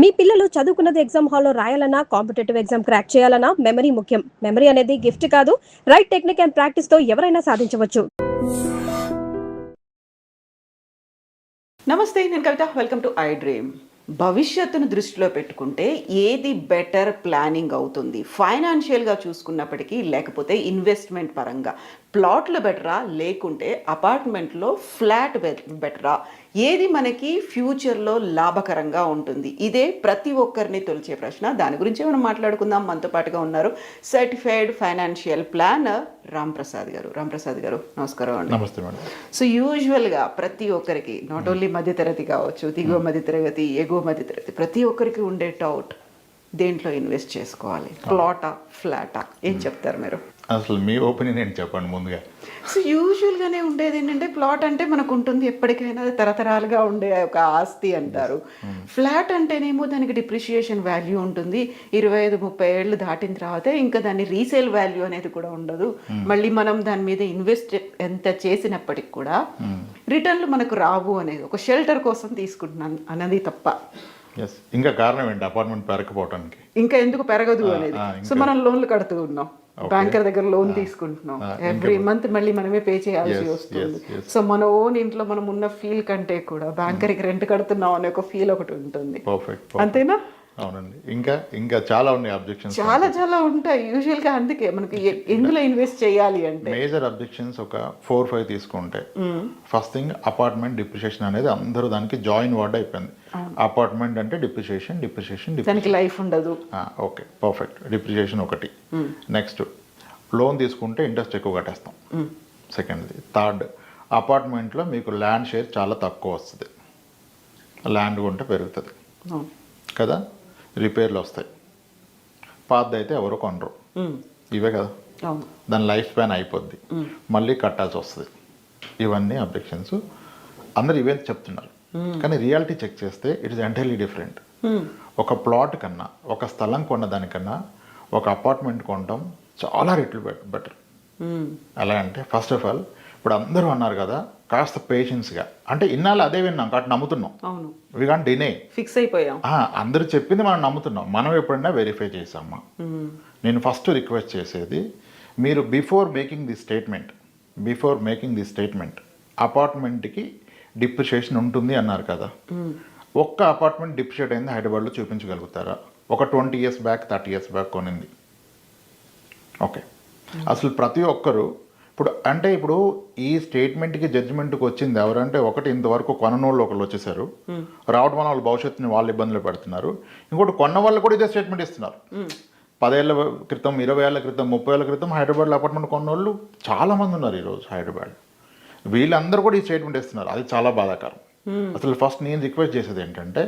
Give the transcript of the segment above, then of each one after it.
మీ పిల్లలు చదువుకున్నది ఎగ్జామ్ హాల్లో రాయాలన్నా కాంపిటేటివ్ ఎగ్జామ్ క్రాక్ చేయాలన్నా మెమరీ ముఖ్యం. మెమరీ అనేది గిఫ్ట్ కాదు, రైట్ టెక్నిక్ అండ్ ప్రాక్టీస్ తో ఎవరైనా సాధించవచ్చు. నమస్తే, నేను Kavitha. Welcome to I dream. భవిష్యత్తును దృష్టిలో పెట్టుకుంటే ఏది బెటర్ ప్లానింగ్ అవుతుంది? ఫైనాన్షియల్గా చూసుకున్నప్పటికీ, లేకపోతే ఇన్వెస్ట్మెంట్ పరంగా ప్లాట్లు బెటరా, లేకుంటే అపార్ట్మెంట్లో ఫ్లాట్ బెటరా? ఏది మనకి ఫ్యూచర్లో లాభకరంగా ఉంటుంది? ఇదే ప్రతి ఒక్కరిని తొలిచే ప్రశ్న. దాని గురించి మనం మాట్లాడుకుందాం. మనతో పాటుగా ఉన్నారు సర్టిఫైడ్ ఫైనాన్షియల్ ప్లానర్ రాంప్రసాద్ గారు. రాంప్రసాద్ గారు, నమస్కారం అండి. నమస్తే మేడం. సో యూజువల్గా ప్రతి ఒక్కరికి, నాట్ ఓన్లీ మధ్యతరగతి కావచ్చు, దిగువ మధ్యతరగతి, ఎగువ మధ్యతరగతి, ప్రతి ఒక్కరికి ఉండే డౌట్, దేంట్లో ఇన్వెస్ట్ చేసుకోవాలి? ప్లాటా, ఫ్లాటా? ఏం చెప్తారు మీరు? అసలు మీ ఒపీనియన్ ఏంటి చెప్పండి ముందుగా. సో యూజువల్గానే ఉండేది ఏంటంటే, ప్లాట్ అంటే మనకు ఉంటుంది ఎప్పటికైనా, తరతరాలుగా ఉండే ఒక ఆస్తి అంటారు. ఫ్లాట్ అంటేనేమో దానికి డిప్రిషియేషన్ వాల్యూ ఉంటుంది. 25-30 ఏళ్ళు దాటిన తర్వాత ఇంకా దాన్ని రీసేల్ వాల్యూ అనేది కూడా ఉండదు. మళ్ళీ మనం దాని మీద ఇన్వెస్ట్ ఎంత చేసినప్పటికి కూడా రిటర్న్లు మనకు రావు అనేది ఒక షెల్టర్ కోసం తీసుకుంటున్నాను అన్నది తప్ప. ఇంకా కారణం ఏంటి అపార్ట్మెంట్ పెరగకపోవడానికి? ఇంకా ఎందుకు పెరగదు అనేది. సో మనం లోన్లు కడుతూ ఉన్నాం, బ్యాంకర్ దగ్గర లోన్ తీసుకుంటున్నాం, ఎవ్రీ మంత్ మళ్ళీ మనమే పే చేయాల్సి వస్తుంది. సో మన ఓన్ ఇంట్లో మనం ఉన్న ఫీల్ కంటే కూడా బ్యాంకర్కి రెంట్ కడుతున్నాం అనే ఒక ఫీల్ ఒకటి ఉంటుంది. అంతేనా? అవునండి. ఇంకా చాలా ఉన్నాయి అబ్జెక్షన్స్, చాలా ఉంటాయి యూజువల్గా. అందుకే మనకి ఎందులో ఇన్వెస్ట్ చేయాలి అంటే మేజర్ అబ్జెక్షన్స్ ఒక 4-5 తీసుకుంటే, ఫస్ట్ థింగ్ అపార్ట్మెంట్ డిప్రిషియేషన్ అనేది అందరూ దానికి జాయిన్ వర్డ్ అయిపోయింది. అపార్ట్మెంట్ అంటే డిప్రిషియేషన్, దానికి లైఫ్ ఉండదు. Okay, perfect. డిప్రిషియేషన్ ఒకటి. నెక్స్ట్, లోన్ తీసుకుంటే ఇంట్రెస్ట్ ఎక్కువ కట్టేస్తాం. సెకండ్ది. థర్డ్, అపార్ట్మెంట్లో మీకు ల్యాండ్ షేర్ చాలా తక్కువ వస్తుంది. ల్యాండ్ కొంటే పెరుగుతుంది కదా, రిపేర్లు వస్తాయి. పాతది అయితే ఎవరు కొనరు, ఇవే కదా, దాని లైఫ్ స్పాన్ అయిపోద్ది, మళ్ళీ కట్టాల్సి వస్తుంది. ఇవన్నీ అబ్జెక్షన్స్. అందరు ఇవే చెప్తున్నారు, కానీ రియాలిటీ చెక్ చేస్తే ఇట్ ఇస్ ఎంటైర్లీ డిఫరెంట్. ఒక ప్లాట్ కన్నా, ఒక స్థలం కొన్న దానికన్నా ఒక అపార్ట్మెంట్ కొనడం చాలా రెట్లు బెటర్. ఎలా అంటే, ఫస్ట్ ఆఫ్ ఆల్ ఇప్పుడు అందరూ అన్నారు కదా, కాస్త పేషెన్స్గా, అంటే ఇన్నాళ్ళు అదే విన్నాం కాబట్టి నమ్ముతున్నాం. వి కాంట్ డినై, ఫిక్స్ అయిపోయాం. అందరూ చెప్పింది మనం నమ్ముతున్నాం. మనం ఎప్పుడైనా వెరిఫై చేసామా? నేను ఫస్ట్ రిక్వెస్ట్ చేసేది, మీరు బిఫోర్ మేకింగ్ ది స్టేట్మెంట్ అపార్ట్మెంట్కి డిప్రిషియేషన్ ఉంటుంది అన్నారు కదా, ఒక్క అపార్ట్మెంట్ డిప్రిషియేట్ అయింది హైదరాబాద్లో చూపించగలుగుతారా? ఒక 20 years బ్యాక్, 30 years బ్యాక్ కొనింది. ఓకే, అసలు ప్రతి ఒక్కరు ఇప్పుడు ఈ స్టేట్మెంట్కి జడ్జిమెంట్కి వచ్చింది ఎవరంటే, ఒకటి ఇంతవరకు కొననోళ్ళు ఒకళ్ళు వచ్చేసారు, రావడం వల్ల వాళ్ళ భవిష్యత్తుని వాళ్ళు ఇబ్బందులు పెడుతున్నారు. ఇంకోటి, కొన్న వాళ్ళు కూడా ఇదే స్టేట్మెంట్ ఇస్తున్నారు. 10 ఏళ్ల క్రితం, 20 ఏళ్ల క్రితం, 30 ఏళ్ల క్రితం హైదరాబాద్లో అపార్ట్మెంట్ కొన్నోళ్ళు చాలామంది ఉన్నారు ఈరోజు హైదరాబాద్. వీళ్ళందరూ కూడా ఈ స్టేట్మెంట్ ఇస్తున్నారు. అది చాలా బాధాకరం. అసలు ఫస్ట్ నేను రిక్వెస్ట్ చేసేది ఏంటంటే,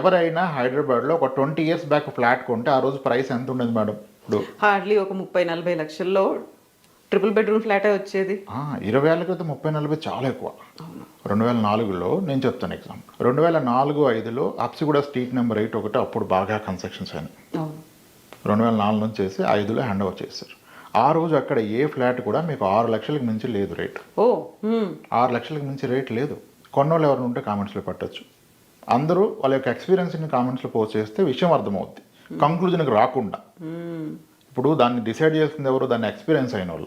ఎవరైనా హైదరాబాద్లో ఒక 20 years బ్యాక్ ఫ్లాట్ కొంటే ఆ రోజు ప్రైస్ ఎంత ఉండేది మేడం? ఇప్పుడు హార్డ్లీ ఒక 30-40 లక్షల్లో ట్రిపుల్ బెడ్రూమ్ ఫ్లాటే వచ్చేది. 20 ఏళ్ల క్రితం 30-40 చాలా ఎక్కువ. 2004లో నేను చెప్తాను ఎగ్జాంపుల్. 2004-05లో అప్సిగూడ స్ట్రీట్ నెంబర్ 8 ఒకటి అప్పుడు బాగా కన్స్ట్రక్షన్స్ అయినాయి. 2004 నుంచి చేసి 5లో హ్యాండ్ ఓవర్ చేశారు. ఆ రోజు అక్కడ ఏ ఫ్లాట్ కూడా మీకు 6 లక్షలకు మించి లేదు రేట్. 6 లక్షలకు మించి రేట్ లేదు. కొన్నోళ్ళు ఎవరిని ఉంటే కామెంట్స్లో పెట్టచ్చు. అందరూ వాళ్ళ యొక్క ఎక్స్పీరియన్స్ని కామెంట్స్లో పోస్ట్ చేస్తే విషయం అర్థమవుద్ది, కంక్లూజన్కి రాకుండా. ఇప్పుడు దాన్ని డిసైడ్ చేస్తుంది ఎవరు? దాన్ని ఎక్స్పీరియన్స్ అయిన వాళ్ళు.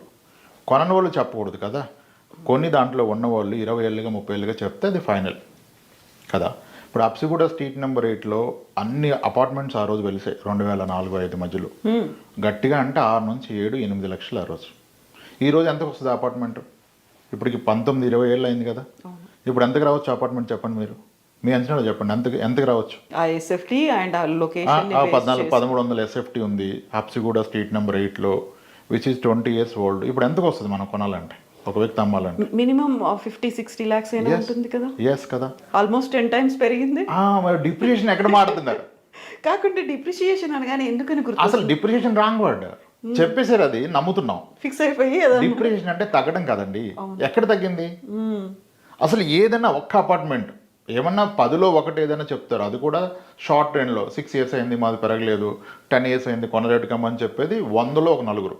కొనని వాళ్ళు చెప్పకూడదు కదా. కొన్ని దాంట్లో ఉన్నవాళ్ళు 20 ఏళ్ళుగా 30 ఏళ్ళుగా చెప్తే అది ఫైనల్ కదా. ఇప్పుడు అప్సిగూడ స్ట్రీట్ నెంబర్ 8లో అన్ని అపార్ట్మెంట్స్ ఆ రోజు వెలిసాయి 2004-05 మధ్యలో. గట్టిగా అంటే 6 నుంచి 7-8 లక్షలు ఆ రోజు. ఈరోజు ఎంతకు వస్తుంది అపార్ట్మెంట్? ఇప్పటికి 19-20 ఏళ్ళు అయింది కదా. ఇప్పుడు ఎంతకు రావచ్చు అపార్ట్మెంట్ చెప్పండి మీరు? మీ అంచనాలో చెప్పండి, ఎంతకు రావచ్చు? 1300 ఎస్ఎఫ్టీ ఉంది అప్సిగూడ స్ట్రీట్ నెంబర్ 8లో, విచ్ ఈస్ 20 years ఓల్డ్. ఇప్పుడు ఎంతకు వస్తుంది మనం కొనాలంటే, ఒక వ్యక్తి అమ్మాలంటే? మినిమం 50-60 lakhs అయినా ఉంటుంది కదా. ఎస్ కదా, ఆల్మోస్ట్ 10 times పెరిగింది. డిప్రిషియేషన్ ఎక్కడ మారుతున్నారు? కాకుంటే డిప్రిషియేషన్ అనగానే ఎందుకని గుర్తు? అసలు డిప్రిషియేషన్ రాంగ్ వర్డ్ చెప్పేసారు, అది నమ్ముతున్నాం. ఫిక్స్ అయిపోయి డిప్రిషియేషన్ అంటే తగ్గడం కదండి. ఎక్కడ తగ్గింది? అసలు ఏదైనా ఒక్క అపార్ట్మెంట్ ఏమన్నా 10లో ఒకటి ఏదైనా చెప్తారు, అది కూడా షార్ట్ ట్రెండ్లో 6 years అయింది మాది పెరగలేదు, 10 years అయింది కొన రేటు కమ్మని చెప్పేది 100లో ఒక 4.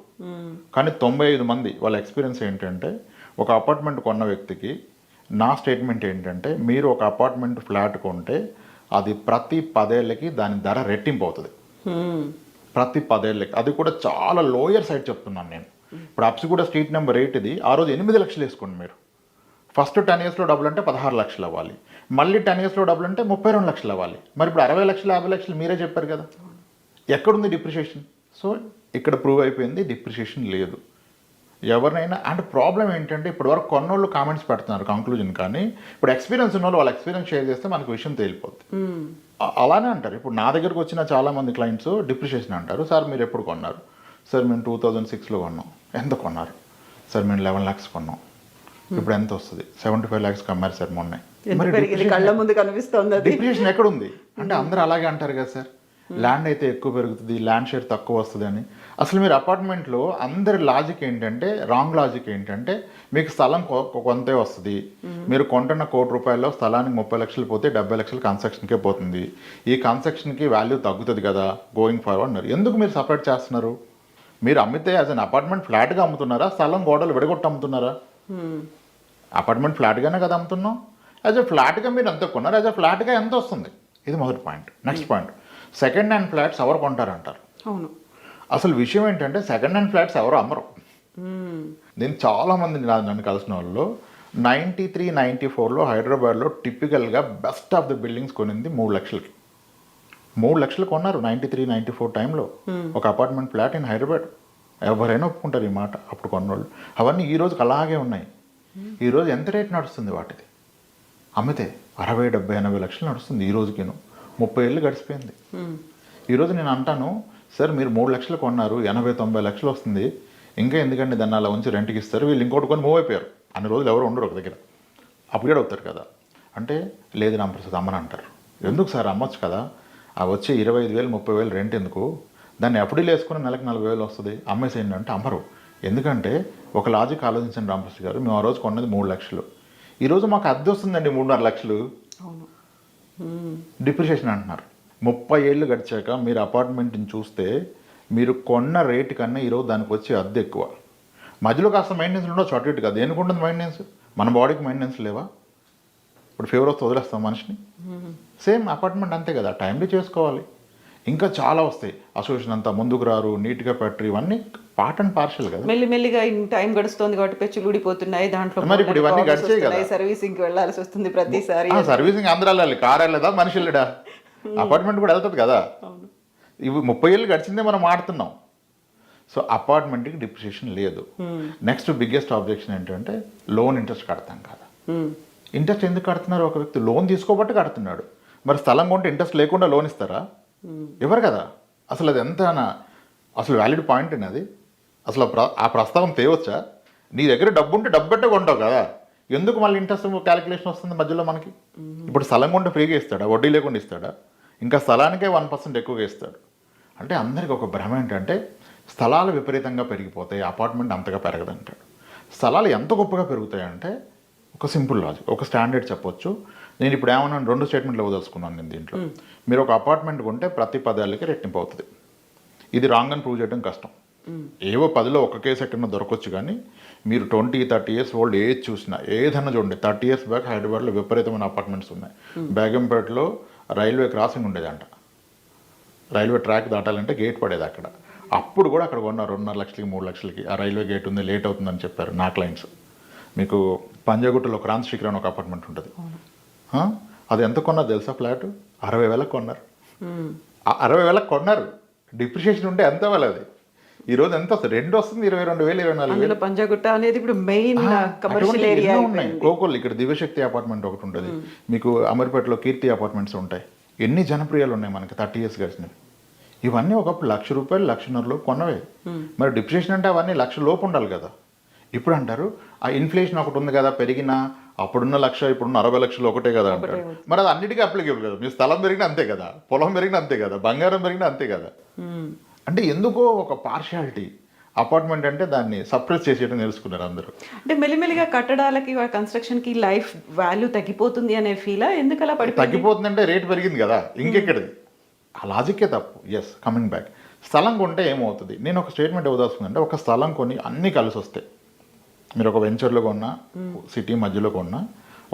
కానీ 95 మంది వాళ్ళ ఎక్స్పీరియన్స్ ఏంటంటే, ఒక అపార్ట్మెంట్ కొన్న వ్యక్తికి నా స్టేట్మెంట్ ఏంటంటే, మీరు ఒక అపార్ట్మెంట్ ఫ్లాట్ కొంటే అది ప్రతి 10 ఏళ్ళకి దాని ధర రెట్టింపు అవుతుంది. ప్రతి 10 ఏళ్ళకి, అది కూడా చాలా లోయర్ సైడ్ చెప్తున్నాను నేను. ఇప్పుడు అప్సిగూడ స్ట్రీట్ నెంబర్ 8 ఇది ఆ రోజు 8 లక్షలు వేసుకోండి మీరు. ఫస్ట్ 10 ఇయర్స్లో డబ్బులు అంటే 16 లక్షలు అవ్వాలి, మళ్ళీ 10 ఇయర్స్లో డబ్బులు అంటే 32 లక్షలు అవ్వాలి. మరి ఇప్పుడు 60 లక్షలు 50 లక్షలు మీరే చెప్పారు కదా, ఎక్కడుంది డిప్రిషియేషన్? సో ఇక్కడ ప్రూవ్ అయిపోయింది డిప్రిషియేషన్ లేదు. ఎవరినైనా అంటే ప్రాబ్లం ఏంటంటే ఇప్పటివరకు కొన్నోళ్ళు కామెంట్స్ పెడుతున్నారు కంక్లూజన్, కానీ ఇప్పుడు ఎక్స్పీరియన్స్ ఉన్న వాళ్ళ ఎక్స్పీరియన్స్ షేర్ చేస్తే మనకు విషయం తేలిపోద్ది. అలానే అంటారు. ఇప్పుడు నా దగ్గరకు వచ్చిన చాలామంది క్లయింట్స్ డిప్రిషియేషన్ అంటారు. సార్ మీరు ఎప్పుడు కొన్నారు? సార్ మేము 2006లో కొన్నాం. ఎంత కొన్నారు? సార్ మేము 11 lakhs కొన్నాం. ఇప్పుడు ఎంత వస్తుంది? 75 lakhs అమ్మారు సార్ మొన్నే. కళ్ళ ముందు కనిపిస్తుంది. డిప్రిషియేషన్ ఎక్కడ ఉంది అంటే అందరూ అలాగే అంటారు కదా సార్, ల్యాండ్ అయితే ఎక్కువ పెరుగుతుంది, ల్యాండ్ షేర్ తక్కువ వస్తుంది అని. అసలు మీరు అపార్ట్మెంట్లో అందరి లాజిక్ ఏంటంటే, రాంగ్ లాజిక్ ఏంటంటే, మీకు స్థలం కొంతే వస్తుంది, మీరు కొంటున్న ₹1,00,00,000 స్థలానికి 30 లక్షలు పోతే 70 లక్షలు కన్స్ట్రక్షన్కే పోతుంది, ఈ కన్స్ట్రక్షన్కి వాల్యూ తగ్గుతుంది కదా గోయింగ్ ఫార్వర్డ్ అన్నారు. ఎందుకు మీరు సపరేట్ చేస్తున్నారు? మీరు అమ్మితే యాజ్ అన్ అపార్ట్మెంట్ ఫ్లాట్గా అమ్ముతున్నారా, స్థలం గోడలు విడగొట్టి అమ్ముతున్నారా? అపార్ట్మెంట్ ఫ్లాట్గానే కదా అమ్ముతున్నాం. యాజ్ అ ఫ్లాట్గా మీరు ఎంత కొన్నారు, యాజ్ అ ఫ్లాట్గా ఎంత వస్తుంది? ఇది మొదటి point. Next point, second hand flats ఎవరు కొంటారంటారు. అవును, అసలు విషయం ఏంటంటే సెకండ్ హ్యాండ్ ఫ్లాట్స్ ఎవరు అమ్మరు. నేను చాలామంది నన్ను కలిసిన వాళ్ళు 93, 94లో హైదరాబాద్లో టిపికల్గా బెస్ట్ ఆఫ్ ద బిల్డింగ్స్ కొనింది 3 లక్షలకి. 3 లక్షలు కొన్నారు 93, 94 టైంలో ఒక అపార్ట్మెంట్ ఫ్లాట్ ఇన్ హైదరాబాద్. ఎవరైనా ఒప్పుకుంటారు ఈ మాట, అప్పుడు కొన్నోళ్ళు. అవన్నీ ఈ రోజుకి అలాగే ఉన్నాయి. ఈరోజు ఎంత రేట్ నడుస్తుంది వాటిది? అమ్మితే 60, 70, 80 లక్షలు నడుస్తుంది ఈ రోజుకిను. 30 ఏళ్ళు గడిచిపోయింది. ఈరోజు నేను అంటాను, సార్ మీరు 3 లక్షలు కొన్నారు, 80, 90 లక్షలు వస్తుంది, ఇంకా ఎందుకంటే దాన్ని అలా ఉంచి రెంట్కి ఇస్తారు, వీళ్ళు ఇంకోటి కొని మూవ్ అయిపోయారు అన్ని రోజులు ఎవరు ఉండరు ఒక దగ్గర, అప్గ్రేడ్ అవుతారు కదా అంటే, లేదు రామప్రసాద్ అమ్మని అంటారు. ఎందుకు సార్ అమ్మొచ్చు కదా, ఆ వచ్చే 25,000, 30,000 రెంట్ ఎందుకు, దాన్ని ఎఫ్డీలు వేసుకుని నెలకు 40,000 వస్తుంది, అమ్మేసేయండి అంటే అమ్మరు. ఎందుకంటే ఒక లాజిక్ ఆలోచించండి రామప్రసాద్ గారు, మేము ఆ రోజు కొన్నది 3 లక్షలు, ఈరోజు మాకు అద్దె వస్తుందండి 3.5 లక్షలు. డిప్రిషియేషన్ అంటున్నారు. 30 ఏళ్ళు గడిచాక మీరు అపార్ట్మెంట్ని చూస్తే మీరు కొన్న రేటు కన్నా ఈరోజు దానికి వచ్చే అద్దె ఎక్కువ. మధ్యలో కాస్త మెయింటెనెన్స్ ఉండొచ్చు అటు ఇటుగా, దేనికి ఉంటుంది మెయింటెనెన్స్? మన బాడీకి మెయింటెనెన్స్ లేవా? ఇప్పుడు ఫీవర్ వస్తే వదిలేస్తాం మనిషిని. సేమ్ అపార్ట్మెంట్ అంతే కదా, టైంలీ చేసుకోవాలి. ఇంకా చాలా వస్తాయి, అసోసియేషన్ అంతా ముందుకు రారు, నీట్గా పెట్టరు, ఇవన్నీ పార్ట్ అండ్ పార్షల్ కదా. మెల్లిమెల్లిగా టైం గడుస్తుంది కాబట్టి పెచ్చులు ఊడిపోతున్నాయి, దాంట్లో మరి ఇప్పుడు ఇవన్నీ గడిచాయి కదా, సర్వీసింగ్కి వెళ్ళాల్సి వస్తుంది ప్రతిసారి. సర్వీసింగ్ అందరూ వెళ్ళాలి, కారు వెళ్ళదా, మనిషి వెళ్ళడా, అపార్ట్మెంట్ కూడా వెళ్తుంది కదా. ఇవి 30 ఏళ్ళు గడిచిందే మనం ఆడుతున్నాం. సో అపార్ట్మెంట్కి డిప్రిషియేషన్ లేదు. నెక్స్ట్ బిగ్గెస్ట్ ఆబ్జెక్షన్ ఏంటంటే లోన్ ఇంట్రెస్ట్ కడతాం కదా. ఇంట్రెస్ట్ ఎందుకు కడుతున్నారు? ఒక వ్యక్తి లోన్ తీసుకోబట్టి కడుతున్నాడు. మరి స్థలం కొంటే ఇంట్రెస్ట్ లేకుండా లోన్ ఇస్తారా? ఎవరు కదా. అసలు అది ఎంత అసలు వ్యాలిడ్ పాయింట్ అది. అసలు ఆ ప్రస్తావన తేవచ్చా? నీ దగ్గర డబ్బు ఉంటే డబ్బు పెట్టే కొంటావు కదా, ఎందుకు మళ్ళీ ఇంట్రెస్ట్ క్యాలిక్యులేషన్ వస్తుంది మధ్యలో మనకి? ఇప్పుడు స్థలం కొంటే ఫ్రీగా ఇస్తాడా, వడ్డీ లేకుండా ఇస్తాడా? ఇంకా స్థలానికే 1% ఎక్కువగా ఇస్తాడు. అంటే అందరికీ ఒక భ్రమ ఏంటంటే స్థలాలు విపరీతంగా పెరిగిపోతాయి, అపార్ట్మెంట్ అంతగా పెరగదంటాడు. స్థలాలు ఎంత గొప్పగా పెరుగుతాయంటే ఒక సింపుల్ లాజిక్, ఒక స్టాండర్డ్ చెప్పొచ్చు. నేను ఇప్పుడు ఏమన్నా 2 స్టేట్మెంట్లు ఇవ్వదలుచుకున్నాను నేను దీంట్లో. మీరు ఒక అపార్ట్మెంట్ కొంటే ప్రతి 10 ఏళ్ళకి రెట్టింపు అవుతుంది. ఇది రాంగ్ అని ప్రూవ్ చేయడం కష్టం. ఏవో 10లో ఒక కేసు ఎక్కడన్నా దొరకవచ్చు, కానీ మీరు 20, 30 ఇయర్స్ ఓల్డ్ ఏజ్ చూసినా ఏదన్నా చూడండి. 30 ఇయర్స్ బ్యాక్ హైదరాబాద్లో విపరీతమైన అపార్ట్మెంట్స్ ఉన్నాయి. బేగంపేటలో రైల్వే క్రాసింగ్ ఉండేదంట, రైల్వే ట్రాక్ దాటాలంటే గేట్ పడేది అక్కడ. అప్పుడు కూడా అక్కడ కొన్న 2.5 లక్షలకి 3 లక్షలకి ఆ రైల్వే గేట్ ఉంది, లేట్ అవుతుందని చెప్పారు నా క్లయింట్స్. మీకు పంజాగుట్టలో క్రాంతి శిఖర్ అని ఒక అపార్ట్మెంట్ ఉంటుంది, అది ఎంత కొన్నారు తెలుసా? ఫ్లాట్ 60,000 కొన్నారు. 60,000 కొన్నారు. డిప్రిషియేషన్ ఉంటే ఎంత అవ్వాలి అది? ఈరోజు ఎంత వస్తుంది? 2 వస్తుంది, 22,000, 24,000. పంజాగుట్ట అనేది ఇప్పుడు మెయిన్ కమర్షియల్ ఏరియా ఉన్నాయి. కోకోల్ ఇక్కడ దివ్యశక్తి అపార్ట్మెంట్ ఒకటి ఉంటుంది, మీకు అమర్పేటలో కీర్తి అపార్ట్మెంట్స్ ఉంటాయి. ఎన్ని జనప్రియాలు ఉన్నాయి మనకి 30 ఇయర్స్ గడిచినవి. ఇవన్నీ ఒకప్పుడు ₹1,00,000, ₹1,50,000 కొన్నవే. మరి డిప్రిషియేషన్ అంటే అవన్నీ ₹1,00,000 ఉండాలి కదా. ఇప్పుడు అంటారు ఆ ఇన్ఫ్లేషన్ ఒకటి ఉంది కదా పెరిగినా, అప్పుడున్న 1,00,000 ఇప్పుడున్న 60 లక్షలు ఒకటే కదా అంటారు. మరి అది అన్నిటికీ అప్లికేబుల్ కదా. మీ స్థలం పెరిగినా అంతే కదా, పొలం పెరిగినా అంతే కదా, బంగారం పెరిగినా అంతే కదా. అంటే ఎందుకో ఒక పార్షియాలిటీ. అపార్ట్మెంట్ అంటే దాన్ని సప్రెస్ చేసేయడం తెలుసుకున్నారు అందరూ. అంటే మెల్లిమెల్లిగా కట్టడాలకి కన్స్ట్రక్షన్కి లైఫ్ వాల్యూ తగ్గిపోతుంది అనే ఫీలా? ఎందుకు అలా తగ్గిపోతుందంటే రేట్ పెరిగింది కదా, ఇంకెక్కడిది? ఆ లాజిక్కే తప్పు. ఎస్, కమింగ్ బ్యాక్, స్థలం కొంటే ఏమవుతుంది? నేను ఒక స్టేట్మెంట్ ఇవ్వదలుచుకుందంటే, ఒక స్థలం కొని అన్నీ కలిసి వస్తాయి. మీరు ఒక వెంచర్లో కొన్నా, సిటీ మధ్యలో కొన్నా,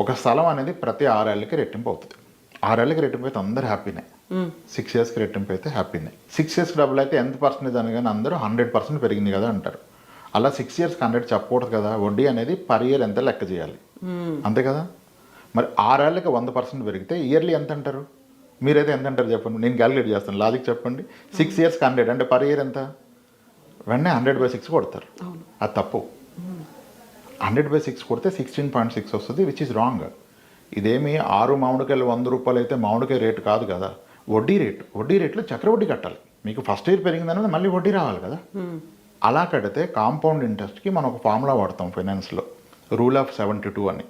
ఒక స్థలం అనేది ప్రతి 6 ఏళ్ళకి రెట్టింపు అవుతుంది. 6 ఏళ్ళకి రెట్టింపు అయితే అందరూ హ్యాపీనే, 6 ఇయర్స్కి రెట్టింపు అయితే హ్యాపీనే. 6 ఇయర్స్కి డబుల్ అయితే ఎంత పర్సెంటేజ్ అనగానే అందరూ 100% పెరిగింది కదా అంటారు. అలా 6 ఇయర్స్కి 100 చెప్పకూడదు కదా. వడ్డీ అనేది పర్ ఇయర్ ఎంత లెక్క చేయాలి, అంతే కదా. మరి 6 ఏళ్ళకి 100% పెరిగితే ఇయర్లీ ఎంత అంటారు? మీరైతే ఎంత అంటారు చెప్పండి, నేను క్యాలిక్యులేట్ చేస్తాను, లాజిక్ చెప్పండి. 6 ఇయర్స్కి 100 అంటే పర్ ఇయర్ ఎంత? వెంటనే 100/6 కొడతారు, అది తప్పు. 100/6 కొడితే 16.6 వస్తుంది, విచ్ ఈజ్ రాంగ్. ఇదేమి 6 మామిడికాయలు 100 రూపాయలు అయితే మామిడికాయ రేటు కాదు కదా, వడ్డీ రేటు. వడ్డీ రేట్లో చక్రవడ్డీ కట్టాలి. మీకు ఫస్ట్ ఇయర్ పెరిగిందనేది మళ్ళీ వడ్డీ రావాలి కదా. అలా కడితే కాంపౌండ్ ఇంట్రెస్ట్కి మనం ఒక ఫార్ములా వాడతాం ఫైనాన్స్లో, రూల్ ఆఫ్ 72 అని.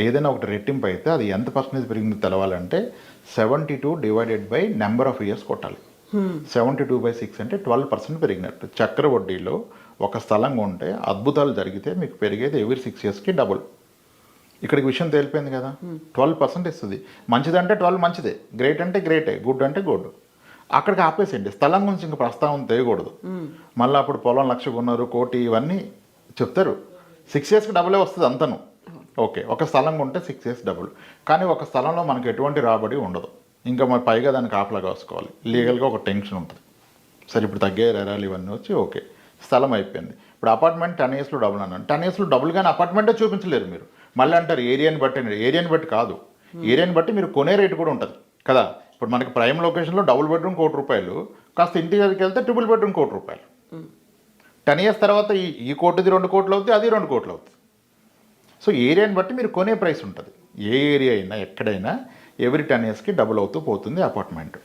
ఏదైనా ఒకటి రెట్టింపు అయితే అది ఎంత పర్సెంటేజ్ పెరిగింది తెలవాలంటే 72 divided by number of years కొట్టాలి. 72/6 అంటే 12% పెరిగినట్టు. చక్ర వడ్డీలో ఒక స్థలం కొంటే అద్భుతాలు జరిగితే మీకు పెరిగేది ఎవ్రీ 6 ఇయర్స్కి డబుల్. ఇక్కడికి విషయం తేలిపోయింది కదా. 12% ఇస్తుంది. మంచిదంటే 12 మంచిదే, గ్రేట్ అంటే గ్రేటే, గుడ్ అంటే గుడ్. అక్కడికి ఆపేసేయండి, స్థలం గురించి ఇంకా ప్రస్తావన తేయకూడదు. మళ్ళీ అప్పుడు పొలం 1,00,000 కొన్నారు, 1 కోటి, ఇవన్నీ చెప్తారు. 6 ఇయర్స్కి డబులే వస్తుంది అంతను. ఓకే, ఒక స్థలం కొంటే 6 ఇయర్స్ డబుల్. కానీ ఒక స్థలంలో మనకు ఎటువంటి రాబడి ఉండదు, ఇంకా మరి పైగా దానికి కాపలా కాసుకోవాలి, లీగల్గా ఒక టెన్షన్ ఉంటుంది. సరే ఇప్పుడు తగ్గే రేరాలు ఇవన్నీ వచ్చి ఓకే, స్థలం అయిపోయింది. ఇప్పుడు అపార్ట్మెంట్ 10 ఇయర్స్లో డబుల్ అన్నాను. 10 ఇయర్స్లో డబుల్ కానీ అపార్ట్మెంటే చూపించలేరు మీరు. మళ్ళీ అంటారు ఏరియాని బట్టి. ఏరియాని బట్టి కాదు, ఏరియాని బట్టి మీరు కొనే రేటు కూడా ఉంటుంది కదా. ఇప్పుడు మనకి ప్రైమ్ లొకేషన్లో డబుల్ బెడ్రూమ్ 1 కోటి రూపాయలు, కాస్త ఇంటీరియర్కి వెళ్తే ట్రిపుల్ బెడ్రూమ్ 1 కోటి రూపాయలు. 10 ఇయర్స్ తర్వాత ఈ కోటిది 2 కోట్లు అవుతుంది, అది 2 కోట్లు అవుతుంది. సో ఏరియాని బట్టి మీరు కొనే ప్రైస్ ఉంటుంది. ఏ ఏరియా అయినా ఎక్కడైనా ఎవ్రీ 10 ఇయర్స్కి డబుల్ అవుతూ పోతుంది అపార్ట్మెంట్.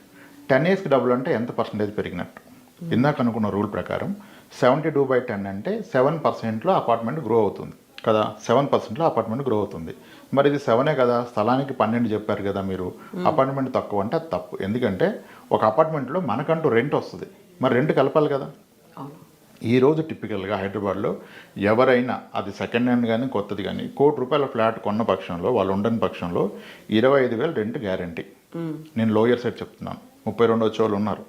10 ఇయర్స్కి డబుల్ అంటే ఎంత పర్సెంటేజ్ పెరిగినట్టు? ఇందాక అనుకున్న రూల్ ప్రకారం 72/10 అంటే 7%లో అపార్ట్మెంట్ గ్రో అవుతుంది కదా. 7%లో అపార్ట్మెంట్ గ్రో అవుతుంది. మరి ఇది 7 కదా, స్థలానికి 12 చెప్పారు కదా మీరు. అపార్ట్మెంట్ తక్కువ అంటే అది తప్పు. ఎందుకంటే ఒక అపార్ట్మెంట్లో మనకంటూ రెంట్ వస్తుంది, మరి రెంట్ కలపాలి కదా. ఈరోజు టిపికల్గా హైదరాబాద్లో ఎవరైనా అది సెకండ్ హ్యాండ్ కానీ కొత్తది కానీ 1 కోటి రూపాయల ఫ్లాట్ కొన్న పక్షంలో, వాళ్ళు ఉండని పక్షంలో 25,000 రెంట్ గ్యారంటీ. నేను లోయర్ సైడ్ చెప్తున్నాను, 32 వచ్చేవాళ్ళు ఉన్నారు.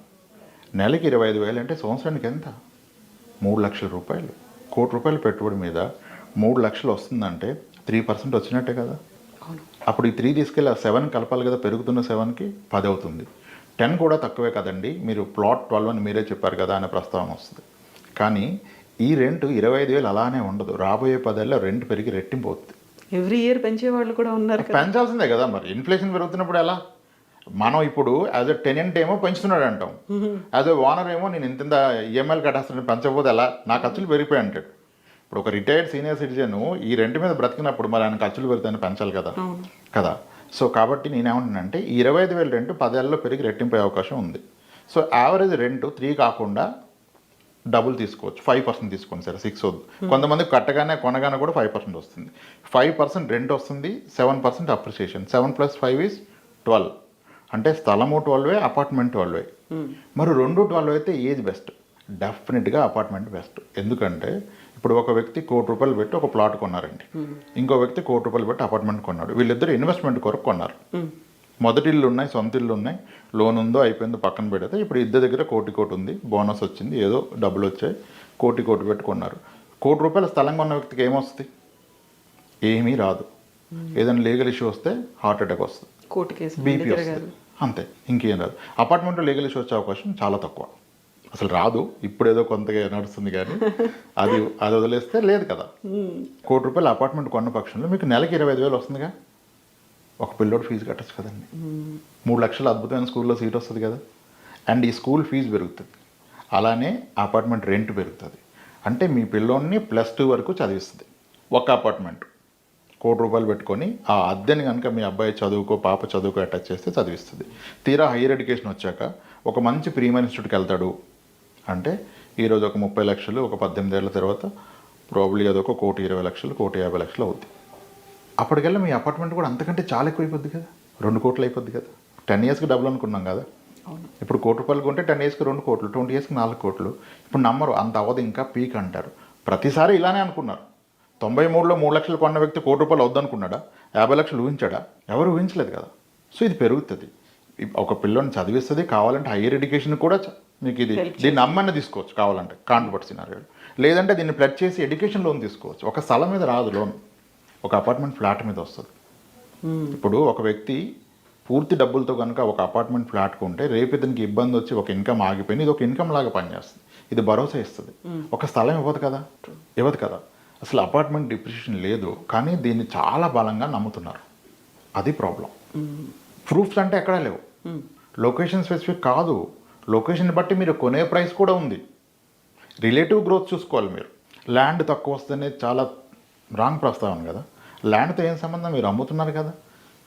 నెలకి 25,000 అంటే సంవత్సరానికి ఎంత? 3 లక్షల రూపాయలు. 1 కోటి రూపాయల పెట్టుబడి మీద 3 లక్షలు వస్తుందంటే 3% వచ్చినట్టే కదా. అప్పుడు ఈ 3 తీసుకెళ్ళి ఆ 7 కలపాలి కదా, పెరుగుతున్న 7కి 10 అవుతుంది. 10 కూడా తక్కువే కదండి, మీరు ప్లాట్ 12 అని మీరే చెప్పారు కదా అనే ప్రస్తావన వస్తుంది. కానీ ఈ రెంట్ 25,000 అలానే ఉండదు, రాబోయే 10 ఏళ్ళలో రెంట్ పెరిగి రెట్టింపు అవుతుంది. ఎవ్రీ ఇయర్ పెంచే వాళ్ళు కూడా ఉన్నారు. పెంచాల్సిందే కదా, మరి ఇన్ఫ్లేషన్ పెరుగుతున్నప్పుడు ఎలా? మనం ఇప్పుడు యాజ్ ఎ టెనెంట్ ఏమో పెంచుతున్నాడు అంటాం, యాజ్ ఎ ఓనర్ ఏమో నేను ఇంత ఈఎంఐలు కట్టేస్తాను, పెంచకపోతే ఎలా, నా ఖర్చులు పెరిగిపోయి అంటాడు. ఇప్పుడు ఒక రిటైర్డ్ సీనియర్ సిటిజన్ ఈ రెంట్ మీద బ్రతికినప్పుడు మరి ఆయన ఖర్చులు పెరుగుతాయని పెంచాలి కదా కదా. సో కాబట్టి నేనేమంటున్నానంటే 25,000 రెంట్ 10 ఏళ్ళలో పెరిగి రెట్టింపే అవకాశం ఉంది. సో యావరేజ్ రెంట్ 3 కాకుండా డబుల్ తీసుకోవచ్చు, 5% తీసుకోండి, సరే 6 వద్దు. కొంతమంది కట్టగానే కొనగానే కూడా 5% వస్తుంది. 5% రెంట్ వస్తుంది, 7% అప్రిసియేషన్. 7 + 5 = 12. అంటే స్థలము 12, అపార్ట్మెంట్ 12. మరి 2 12 అయితే ఏది బెస్ట్? డెఫినెట్గా అపార్ట్మెంట్ బెస్ట్. ఎందుకంటే ఇప్పుడు ఒక వ్యక్తి 1 కోటి రూపాయలు పెట్టి ఒక ప్లాట్ కొన్నారండి, ఇంకో వ్యక్తి 1 కోటి రూపాయలు పెట్టి అపార్ట్మెంట్ కొన్నాడు. వీళ్ళిద్దరు ఇన్వెస్ట్మెంట్ కొరకు కొన్నారు. మొదటి ఇల్లు ఉన్నాయి, సొంత ఇల్లు ఉన్నాయి, లోన్ ఉందో అయిపోయిందో పక్కన పెడితే ఇప్పుడు ఇద్దరి దగ్గర 1 కోటి ఉంది, బోనస్ వచ్చింది, ఏదో డబ్బులు వచ్చాయి, 1 కోటి పెట్టుకున్నారు. 1 కోటి రూపాయల స్థలం కొన్న వ్యక్తికి ఏమొస్తుంది? ఏమీ రాదు. ఏదైనా లీగల్ ఇష్యూ వస్తే హార్ట్ అటాక్ వస్తుంది, బీపీ వస్తుంది, అంతే, ఇంకేం రాదు. అపార్ట్మెంట్లో లీగల్ ఇష్యూ వచ్చే అవకాశం చాలా తక్కువ, అసలు రాదు. ఇప్పుడు ఏదో కొంతగా నడుస్తుంది కానీ అది వదిలేస్తే లేదు కదా. 1 కోటి రూపాయల అపార్ట్మెంట్ కొన్న పక్షంలో మీకు నెలకి 25,000 వస్తుందిగా. ఒక పిల్లోడు ఫీజు కట్టచ్చు కదండి. 3 లక్షల అద్భుతమైన స్కూల్లో సీట్ వస్తుంది కదా. అండ్ ఈ స్కూల్ ఫీజు పెరుగుతుంది, అలానే అపార్ట్మెంట్ రెంట్ పెరుగుతుంది. అంటే మీ పిల్లోడిని +2 వరకు చదివిస్తుంది ఒక అపార్ట్మెంట్. 1 కోటి రూపాయలు పెట్టుకొని ఆ అద్దెని కనుక మీ అబ్బాయి చదువుకో పాప చదువుకో అటాచ్ చేస్తే చదివిస్తుంది. తీరా హైయర్ ఎడ్యుకేషన్ వచ్చాక ఒక మంచి ప్రీమియర్ ఇన్స్టిట్యూట్కి వెళ్తాడు అంటే ఈరోజు ఒక 30 లక్షలు, ఒక 18 ఏళ్ళ తర్వాత ప్రాబ్లీ అదొక 1,20,00,000, 1,50,00,000 అవుద్ది. అప్పటికల్లా మీ అపార్ట్మెంట్ కూడా అంతకంటే చాలా ఎక్కువ అయిపోద్ది కదా, 2 కోట్లు అయిపోద్ది కదా. 10 ఇయర్స్కి డబుల్ అనుకున్నాం కదా. ఇప్పుడు 1 కోటి రూపాయలు కొంటే 10 ఇయర్స్కి 2 కోట్లు, 20 ఇయర్స్కి 4 కోట్లు. ఇప్పుడు నమ్మరు, అంత అవ్వదు, ఇంకా పీక్ అంటారు. ప్రతిసారి ఇలానే అనుకున్నారు. 93లో 3 లక్షలు కొన్న వ్యక్తి 1 కోటి రూపాయలు వద్దనుకున్నాడా? 50 లక్షలు ఊహించాడా? ఎవరు ఊహించలేదు కదా. సో ఇది పెరుగుతుంది. ఒక పిల్లని చదివిస్తుంది, కావాలంటే హైయర్ ఎడ్యుకేషన్ కూడా మీకు ఇది దీన్ని అమ్మని తీసుకోవచ్చు కావాలంటే కాంట్రవర్ట్ సినారియో, లేదంటే దీన్ని ప్లడ్ చేసి ఎడ్యుకేషన్ లోన్ తీసుకోవచ్చు. ఒక స్థలం మీద రాదు లోన్, ఒక అపార్ట్మెంట్ ఫ్లాట్ మీద వస్తుంది. ఇప్పుడు ఒక వ్యక్తి పూర్తి డబ్బులతో కనుక ఒక అపార్ట్మెంట్ ఫ్లాట్ కొంటే రేపు ఇతనికి ఇబ్బంది వచ్చి ఒక ఇన్కమ్ ఆగిపోయింది, ఇది ఒక ఇన్కమ్ లాగా పనిచేస్తుంది, ఇది భరోసా ఇస్తుంది. ఒక స్థలం ఇవ్వదు కదా. అసలు అపార్ట్మెంట్ డిప్రిషియేషన్ లేదు, కానీ దీన్ని చాలా బలంగా నమ్ముతున్నారు. అది ప్రాబ్లం. ప్రూఫ్స్ అంటే ఎక్కడా లేవు. లొకేషన్ స్పెసిఫిక్ కాదు, లొకేషన్ బట్టి మీరు కొనే ప్రైస్ కూడా ఉంది. రిలేటివ్ గ్రోత్ చూసుకోవాలి మీరు. ల్యాండ్ తక్కువ వస్తేనే చాలా రాంగ్ ప్రస్తావన కదా. ల్యాండ్తో ఏం సంబంధం, మీరు అమ్ముతున్నారు కదా.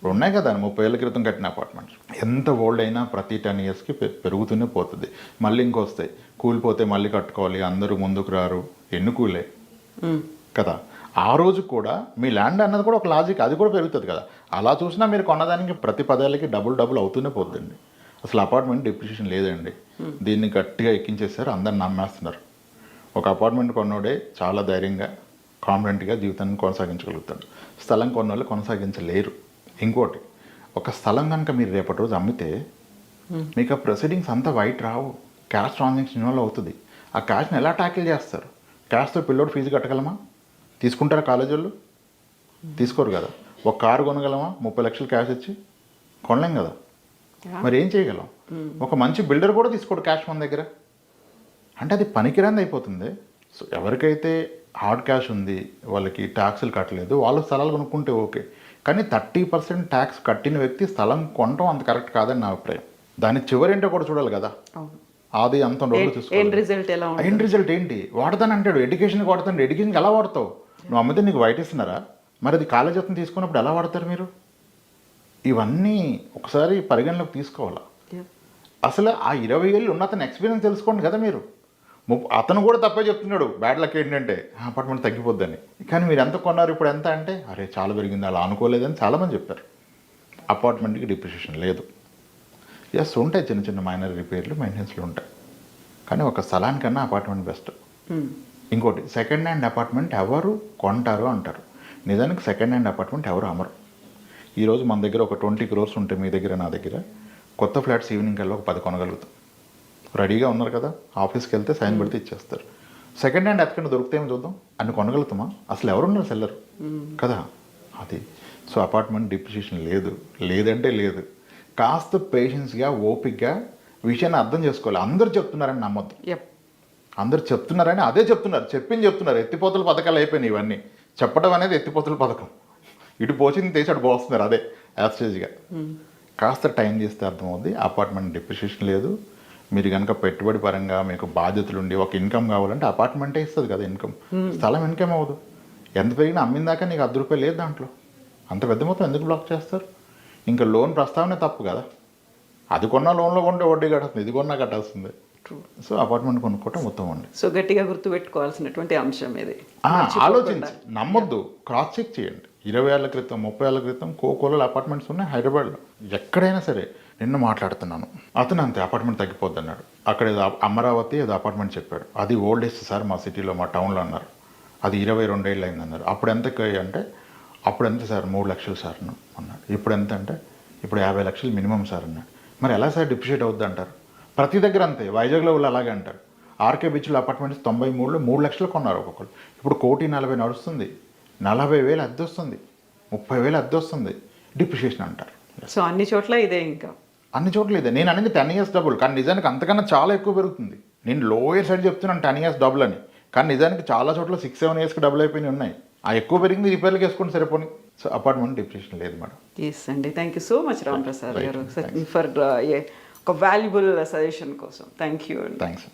ఉన్నాయి కదా 30 ఏళ్ళ క్రితం కట్టిన అపార్ట్మెంట్స్, ఎంత ఓల్డ్ అయినా ప్రతి 10 ఇయర్స్కి పెరుగుతూనే పోతుంది. మళ్ళీ ఇంకొస్తాయి, కూలిపోతే మళ్ళీ కట్టుకోవాలి, అందరూ ముందుకు రారు, ఎన్ని కూలే కదా. ఆ రోజు కూడా మీ ల్యాండ్ అన్నది కూడా ఒక లాజిక్, అది కూడా పెరుగుతుంది కదా. అలా చూసినా మీరు కొన్నదానికి ప్రతి 10 ఏళ్ళకి డబుల్ అవుతూనే పోతుందండి. అసలు అపార్ట్మెంట్ డిప్రిషియేషన్ లేదండి. దీన్ని గట్టిగా ఎక్కించేస్తారు, అందరు నమ్మేస్తున్నారు. ఒక అపార్ట్మెంట్ కొన్నోడే చాలా ధైర్యంగా కాన్ఫిడెంట్గా జీవితాన్ని కొనసాగించగలుగుతాడు. స్థలం కొన్నోళ్ళు కొనసాగించలేరు. ఇంకోటి, ఒక స్థలం కనుక మీరు రేపటి రోజు అమ్మితే మీకు ఆ ప్రొసీడింగ్స్ అంతా వైట్ రావు, క్యాష్ ట్రాన్సాక్షన్ ఇన్వాల్వ్ అవుతుంది. ఆ క్యాష్ని ఎలా ట్యాకిల్ చేస్తారు? క్యాష్తో పిల్లోడు ఫీజు కట్టగలమా? తీసుకుంటారా కాలేజీ వాళ్ళు? తీసుకోరు కదా. ఒక కారు కొనగలమా 30 లక్షలు క్యాష్ ఇచ్చి? కొనలేం కదా. మరి ఏం చేయగలం? ఒక మంచి బిల్డర్ కూడా తీసుకోడు క్యాష్ మన దగ్గర. అంటే అది పనికిరాంది అయిపోతుంది. సో ఎవరికైతే హార్డ్ క్యాష్ ఉంది, వాళ్ళకి ట్యాక్సులు కట్టలేదు, వాళ్ళు స్థలాలు కొనుక్కుంటే ఓకే. కానీ 30% ట్యాక్స్ కట్టిన వ్యక్తి స్థలం కొనడం అంత కరెక్ట్ కాదని నా అభిప్రాయం. దాని చివరేంటో కూడా చూడాలి కదా. అది అంత రోజులు చూసుకోవాలి. ఎండ్ రిజల్ట్ ఏంటి? వాడతాను అంటాడు, ఎడ్యుకేషన్కి వాడతాను. ఎడ్యుకేషన్కి ఎలా వాడతావు? నువ్వు అమ్మితే నీకు వైట్ ఇస్తున్నారా? మరి అది కాలేజ్ అతను తీసుకున్నప్పుడు ఎలా వాడతారు మీరు? ఇవన్నీ ఒకసారి పరిగణలోకి తీసుకోవాలా. అసలు ఆ 20 ఏళ్ళు ఉన్న అతని ఎక్స్పీరియన్స్ తెలుసుకోండి కదా మీరు. అతను కూడా తప్పే చెప్తున్నాడు. బ్యాడ్ లక్ ఏంటంటే అపార్ట్మెంట్ తగ్గిపోద్దని. కానీ మీరు ఎంత కొన్నారు, ఇప్పుడు ఎంత అంటే అరే చాలా పెరిగింది, అలా అనుకోలేదని చాలామంది చెప్పారు. అపార్ట్మెంట్కి డిప్రిషియేషన్ లేదు. ఎస్ ఉంటాయి, చిన్న చిన్న మైనర్ రిపేర్లు, మెయింటెనెన్స్లు ఉంటాయి. కానీ ఒక స్థలానికన్నా అపార్ట్మెంట్ బెస్ట్. ఇంకోటి, సెకండ్ హ్యాండ్ అపార్ట్మెంట్ ఎవరు కొంటారు అంటారు. నిజానికి సెకండ్ హ్యాండ్ అపార్ట్మెంట్ ఎవరు అమ్మరు. ఈరోజు మన దగ్గర ఒక 20 crores ఉంటే మీ దగ్గర, నా దగ్గర కొత్త ఫ్లాట్స్ ఈవినింగ్ కల్లా ఒక 10 కొనగలుగుతాం. రెడీగా ఉన్నారు కదా, ఆఫీస్కి వెళ్తే సైన్ పెడితే ఇచ్చేస్తారు. సెకండ్ హ్యాండ్ ఎక్కడ దొరుకుతాయేమో చూద్దాం, అన్ని కొనగలుగుతామా? అసలు ఎవరున్నారు సెల్లర్ కదా. అది సో అపార్ట్మెంట్ డిప్రిషియేషన్ లేదంటే లేదు. కాస్త పేషెన్స్గా ఓపిక్గా విషయాన్ని అర్థం చేసుకోవాలి. అందరూ చెప్తున్నారని నమ్మొద్దు. అందరు చెప్తున్నారని అదే చెప్తున్నారు. ఎత్తిపోతల పథకాలు అయిపోయినాయి ఇవన్నీ. చెప్పడం అనేది ఎత్తిపోతల పథకం. ఇటు పోచింది తీసి అటు పోస్తున్నారు, అదే యాస్టేజ్గా. కాస్త టైం చేస్తే అర్థమవుద్ది. అపార్ట్మెంట్ డిప్రిషియేషన్ లేదు. మీరు కనుక పెట్టుబడి పరంగా మీకు బాధ్యతలు ఉండి ఒక ఇన్కమ్ కావాలంటే అపార్ట్మెంటే ఇస్తుంది కదా ఇన్కమ్. స్థలం ఇన్కమ్ అవ్వదు. ఎంత పెరిగినా అమ్మిందాక నీకు 10 రూపాయలు లేదు దాంట్లో. అంత పెద్ద మొత్తం ఎందుకు బ్లాక్ చేస్తారు? ఇంకా లోన్ ప్రస్తావనే తప్పు కదా. అది కొన్నా లోన్లో కొంటే వడ్డీ కట్టాల్సింది, ఇది కొన్నా కట్టాల్సిందే. సో అపార్ట్మెంట్ కొనుక్కోవటం మొత్తం అండి. సో గట్టిగా గుర్తుపెట్టుకోవాల్సినటువంటి అంశం ఇది. ఆలోచించి నమ్మొద్దు, క్రాస్ చెక్ చేయండి. 20 ఏళ్ల క్రితం 30 ఏళ్ల క్రితం కోకోలలో అపార్ట్మెంట్స్ ఉన్నాయి హైదరాబాద్లో. ఎక్కడైనా సరే. నిన్న మాట్లాడుతున్నాను, అతను అంతే అపార్ట్మెంట్ తగ్గిపోద్ది అన్నాడు. అక్కడ ఏదో అమరావతి ఏదో అపార్ట్మెంట్ చెప్పాడు. అది ఓల్డెస్ట్ సార్ మా సిటీలో, మా టౌన్లో అన్నారు. అది 22 ఏళ్ళు అయింది అన్నారు. అప్పుడు ఎంత అంటే అప్పుడు ఎంత సార్ 3 లక్షలు సార్ అన్నాడు. ఇప్పుడు ఎంత అంటే ఇప్పుడు 50 లక్షలు మినిమం సార్ అన్నాడు. మరి ఎలా సార్ డిప్రిషియేట్ అవుద్ది అంటారు? ప్రతి దగ్గర అంతే. వైజాగ్లో వాళ్ళు అలాగే అంటారు. ఆర్కే బీచ్లో అపార్ట్మెంట్స్ 93లో 3 లక్షలు కొన్నారు ఒక్కొక్కరు. ఇప్పుడు 1,40,00,000 నడుస్తుంది. 40,000 అద్దె వస్తుంది, 30,000 అద్దె వస్తుంది. డిప్రిషియేషన్ అంటారు. సో అన్ని చోట్ల ఇదే, ఇంకా అన్ని చోట్ల ఇదే. నేను అనేది 10 years డబుల్, కానీ నిజానికి అంతకన్నా చాలా ఎక్కువ పెరుగుతుంది. నేను లోయర్ సైడ్ చెప్తున్నాను 10 years డబుల్ అని, కానీ నిజానికి చాలా చోట్ల 6-7 yearsకి డబుల్ అయిపోయినాయి ఉన్నాయి. ఆ ఎక్కువ పెరిగింది రిపేర్లకు వేసుకుంటే సరిపోయి. సో అపార్ట్మెంట్ డిప్రిషియేషన్ లేదు మేడం. ఎస్ అండి, thank you so much Ram Prasad గారు ఫర్ ఒక వాల్యుబుల్ సజెషన్ కోసం. Thank you. థ్యాంక్స్.